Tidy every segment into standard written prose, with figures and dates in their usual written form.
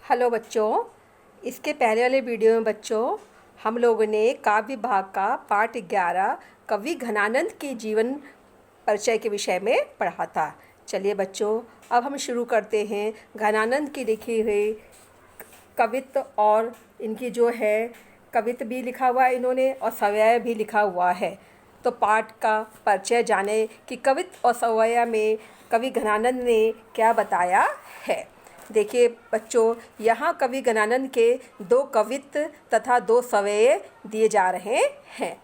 Hello बच्चों, इसके पहले वाले वीडियो में बच्चों हम लोगों ने काव्य भाग का पाठ 11 कवि घनानंद के जीवन परिचय के विषय में पढ़ा था। चलिए बच्चों, अब हम शुरू करते हैं घनानंद की लिखी हुई कवित्त और इनकी जो है कवित्त भी लिखा हुआ है इन्होंने और सवैया भी लिखा हुआ है। तो पाठ का परिचय जाने कि कवित्त और सवैया में कवि घनानंद ने क्या बताया है। देखिए बच्चों, यहाँ कवि घनानंद के 2 कवित्त तथा 2 सवैये दिए जा रहे हैं।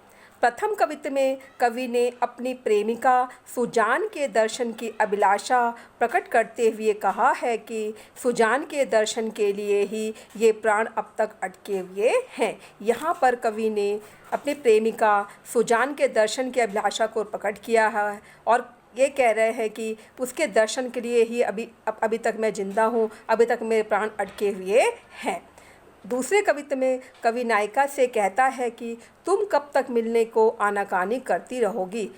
प्रथम कवित्त में कवि ने अपनी प्रेमिका सुजान के दर्शन की अभिलाषा प्रकट करते हुए कहा है कि सुजान के दर्शन के लिए ही ये प्राण अब तक अटके हुए हैं। यहाँ पर कवि ने अपनी प्रेमिका सुजान के दर्शन की अभिलाषा को प्रकट किया है और ये कह रहे हैं कि उसके दर्शन के लिए ही अभी तक मैं जिंदा हूँ, अभी तक मेरे प्राण अटके हुए हैं। दूसरे कवित्त में कवि नायिका से कहता है कि तुम कब तक मिलने को आनाकानी करती रहोगी,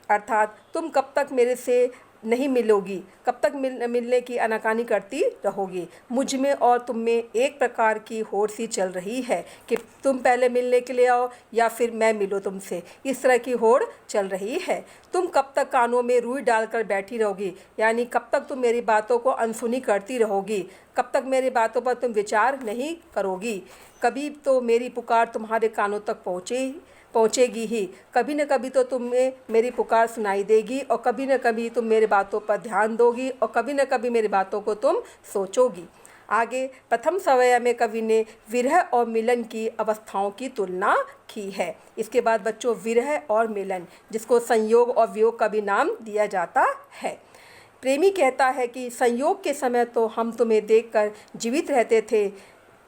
अर्थात तुम कब तक मेरे से नहीं मिलोगी, कब तक मिलने की आनाकानी करती रहोगी। मुझ में और तुम में एक प्रकार की होड़ सी चल रही है कि तुम पहले मिलने के लिए आओ या फिर मैं मिलूँ तुमसे, इस तरह की होड़ चल रही है। तुम कब तक कानों में रुई डालकर बैठी रहोगी, यानी कब तक तुम मेरी बातों को अनसुनी करती रहोगी, कब तक मेरी बातों पर तुम विचार नहीं करोगी। कभी तो मेरी पुकार तुम्हारे कानों तक पहुँचेगी ही, कभी न कभी तो तुम्हें मेरी पुकार सुनाई देगी और कभी न कभी तुम मेरी बातों पर ध्यान दोगी और कभी न कभी मेरी बातों को तुम सोचोगी। आगे प्रथम सवैया में कवि ने विरह और मिलन की अवस्थाओं की तुलना की है। इसके बाद बच्चों विरह और मिलन, जिसको संयोग और वियोग का भी नाम दिया जाता है। प्रेमी कहता है कि संयोग के समय तो हम तुम्हें देखकर जीवित रहते थे,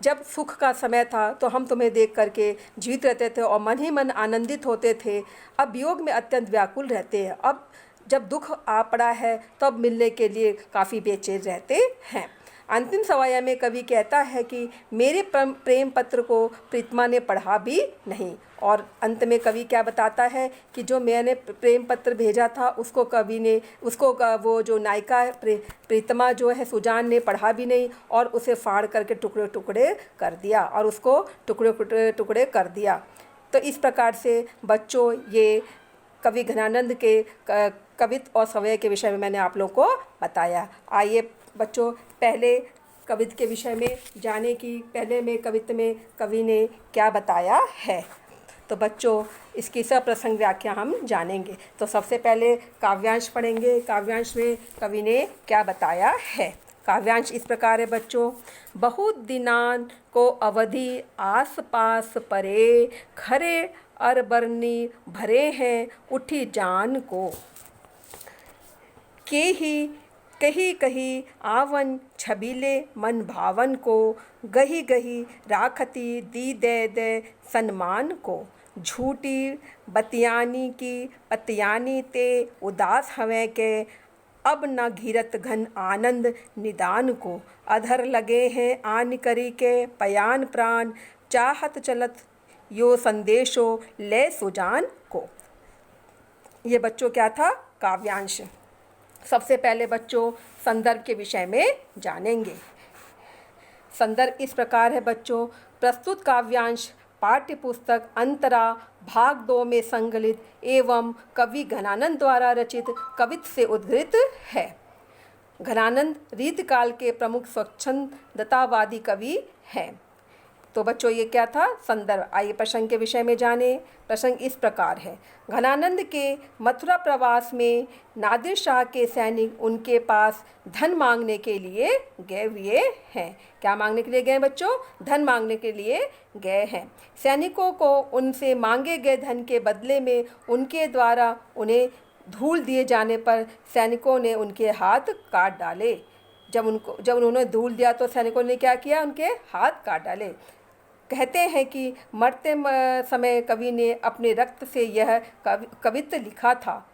जब सुख का समय था तो हम तुम्हें देख करके जीवित रहते थे और मन ही मन आनंदित होते थे। अब वियोग में अत्यंत व्याकुल रहते हैं, अब जब दुख आ पड़ा है तो अब मिलने के लिए काफ़ी बेचैन रहते हैं। अंतिम सवैया में कवि कहता है कि मेरे प्रेम पत्र को प्रीतमा ने पढ़ा भी नहीं, और अंत में कवि क्या बताता है कि जो मैंने प्रेम पत्र भेजा था उसको कवि ने वो जो नायिका प्रीतमा जो है सुजान ने पढ़ा भी नहीं और उसे फाड़ करके टुकड़े टुकड़े कर दिया और उसको टुकड़े टुकड़े कर दिया। तो इस प्रकार से बच्चों ये कवि घनानंद के कवित्त और सवैया के विषय में मैंने आप लोगों को बताया। आइए बच्चों, पहले कवित्त के विषय में जाने की पहले में कवित्त में कवि ने क्या बताया है। तो बच्चों इसकी सब प्रसंग व्याख्या हम जानेंगे। तो सबसे पहले काव्यांश पढ़ेंगे। काव्यांश में कवि ने क्या बताया है। काव्यांश इस प्रकार है बच्चों। बहुत दिनान को अवधि आस पास परे, खरे अरबरनी भरे हैं उठी जान को, के ही कही कही आवन छबीले मन भावन को, गही गही राखती दी दे दे सन्मान को, झूठी बतियानी की पतियानी ते उदास हवें के, अब न घिरत घन आनंद निदान को, अधर लगे हैं आन करी के पयान प्राण, चाहत चलत यो संदेशो ले सुजान को। ये बच्चों क्या था, काव्यांश। सबसे पहले बच्चों संदर्भ के विषय में जानेंगे। संदर्भ इस प्रकार है बच्चों। प्रस्तुत काव्यांश पाठ्य पुस्तक अंतरा भाग 2 में संकलित एवं कवि घनानंद द्वारा रचित कवित्त से उद्धृत है। घनानंद रीतकाल के प्रमुख स्वच्छंदतावादी कवि हैं। तो बच्चों ये क्या था, संदर्भ। आइए प्रसंग के विषय में जाने। प्रसंग इस प्रकार है। घनानंद के मथुरा प्रवास में नादिर शाह के सैनिक उनके पास धन मांगने के लिए गए हुए हैं। क्या मांगने के लिए गए बच्चों, धन मांगने के लिए गए हैं। सैनिकों को उनसे मांगे गए धन के बदले में उनके द्वारा उन्हें धूल दिए जाने पर सैनिकों ने उनके हाथ काट डाले। जब उन्होंने धूल दिया तो सैनिकों ने क्या किया, उनके हाथ काट डाले। कहते हैं कि मरते समय कवि ने अपने रक्त से यह कवित्त लिखा था,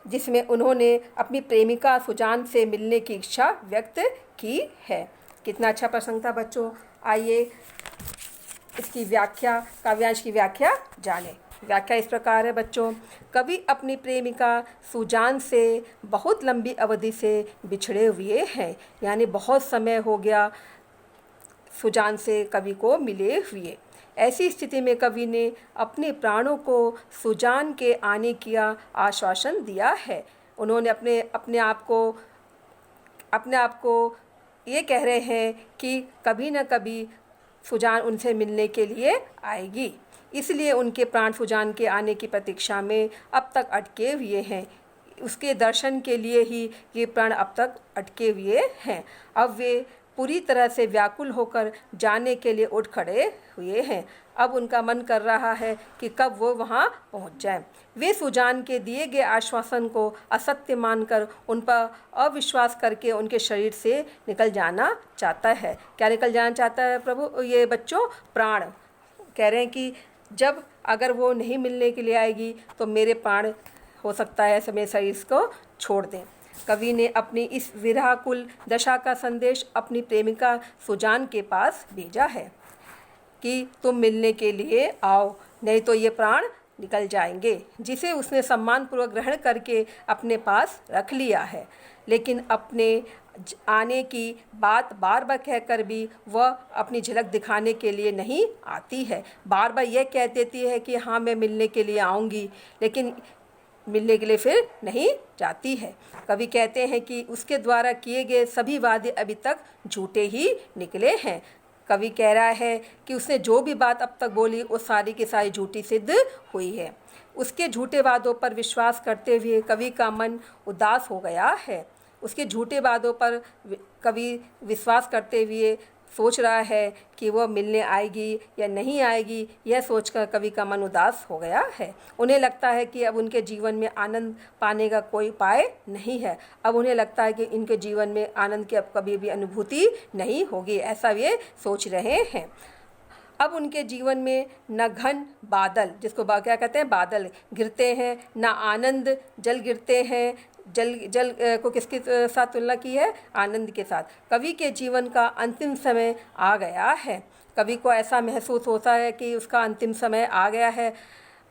जिसमें उन्होंने अपनी प्रेमिका सुजान से मिलने की इच्छा व्यक्त की है। कितना अच्छा प्रसंग था बच्चों। आइए इसकी व्याख्या, काव्यांश की व्याख्या जाने। व्याख्या इस प्रकार है बच्चों। कवि अपनी प्रेमिका सुजान से बहुत लंबी अवधि से बिछड़े हुए हैं, यानी बहुत समय हो गया सुजान से कवि को मिले हुए। ऐसी स्थिति में कवि ने अपने प्राणों को सुजान के आने का आश्वासन दिया है। उन्होंने अपने आप को ये कह रहे हैं कि कभी न कभी सुजान उनसे मिलने के लिए आएगी, इसलिए उनके प्राण सुजान के आने की प्रतीक्षा में अब तक अटके हुए हैं। उसके दर्शन के लिए ही ये प्राण अब तक अटके हुए हैं। अब वे पूरी तरह से व्याकुल होकर जाने के लिए उठ खड़े हुए हैं। अब उनका मन कर रहा है कि कब वो वहाँ पहुँच जाए। वे सुजान के दिए गए आश्वासन को असत्य मानकर उन पर अविश्वास करके उनके शरीर से निकल जाना चाहता है। क्या निकल जाना चाहता है प्रभु? ये बच्चों प्राण कह रहे हैं कि जब अगर वो नहीं मिलने के लिए आएगी तो मेरे प्राण हो सकता है मेरे शरीर को छोड़ दें। कवि ने अपनी इस विरहाकुल दशा का संदेश अपनी प्रेमिका सुजान के पास भेजा है कि तुम मिलने के लिए आओ, नहीं तो ये प्राण निकल जाएंगे, जिसे उसने सम्मानपूर्वक ग्रहण करके अपने पास रख लिया है। लेकिन अपने आने की बात बार बार कहकर भी वह अपनी झलक दिखाने के लिए नहीं आती है। बार बार यह कह देती है कि हाँ मैं मिलने के लिए आऊँगी, लेकिन मिलने के लिए फिर नहीं जाती है। कवि कहते हैं कि उसके द्वारा किए गए सभी वादे अभी तक झूठे ही निकले हैं। कवि कह रहा है कि उसने जो भी बात अब तक बोली वो सारी की सारी झूठी सिद्ध हुई है। उसके झूठे वादों पर विश्वास करते हुए कवि का मन उदास हो गया है। उसके झूठे वादों पर कवि विश्वास करते हुए सोच रहा है कि वह मिलने आएगी या नहीं आएगी, यह सोचकर कवि का मन उदास हो गया है। उन्हें लगता है कि अब उनके जीवन में आनंद पाने का कोई उपाय नहीं है। अब उन्हें लगता है कि इनके जीवन में आनंद की अब कभी भी अनुभूति नहीं होगी, ऐसा वे सोच रहे हैं। अब उनके जीवन में न घन बादल, जिसको क्या कहते हैं बादल, गिरते हैं, न आनंद जल गिरते हैं। जल को किसके साथ तुलना की है? आनंद के साथ। कवि के जीवन का अंतिम समय आ गया है। कवि को ऐसा महसूस होता है कि उसका अंतिम समय आ गया है।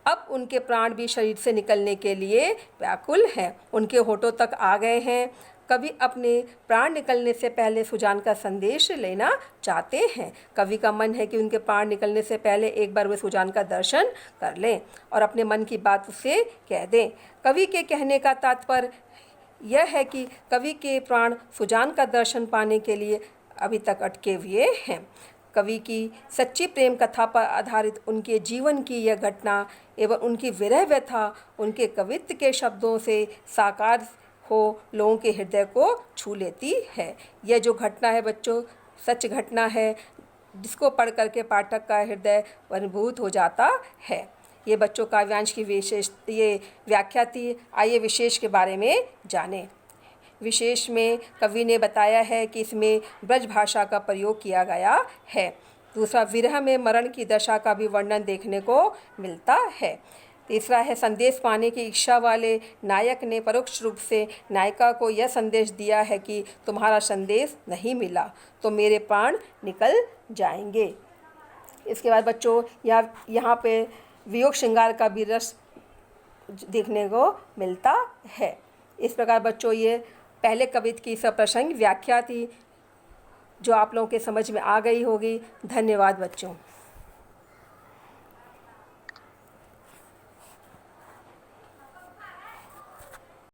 अब उनके प्राण भी शरीर से निकलने के लिए व्याकुल हैं, उनके होठों तक आ गए हैं। कवि अपने प्राण निकलने से पहले सुजान का संदेश लेना चाहते हैं। कवि का मन है कि उनके प्राण निकलने से पहले एक बार वे सुजान का दर्शन कर लें और अपने मन की बात उससे कह दें। कवि के कहने का तात्पर्य यह है कि कवि के प्राण सुजान का दर्शन पाने के लिए अभी तक अटके हुए हैं। कवि की सच्ची प्रेम कथा पर आधारित उनके जीवन की यह घटना एवं उनकी विरह व्यथा उनके कवित्व के शब्दों से साकार हो लोगों के हृदय को छू लेती है। यह जो घटना है बच्चों सच घटना है, जिसको पढ़ करके पाठक का हृदय अनुभूत हो जाता है। ये बच्चों काव्यांश की विशेष ये व्याख्या थी। आइए विशेष के बारे में जानें। विशेष में कवि ने बताया है कि इसमें ब्रज भाषा का प्रयोग किया गया है। दूसरा, विरह में मरण की दशा का भी वर्णन देखने को मिलता है। तीसरा है, संदेश पाने की इच्छा वाले नायक ने परोक्ष रूप से नायिका को यह संदेश दिया है कि तुम्हारा संदेश नहीं मिला तो मेरे प्राण निकल जाएंगे। इसके बाद बच्चों यहाँ पे वियोग श्रृंगार का भी रस देखने को मिलता है। इस प्रकार बच्चों ये पहले कविता की सप्रसंग व्याख्या थी जो आप लोगों के समझ में आ गई होगी। धन्यवाद बच्चों।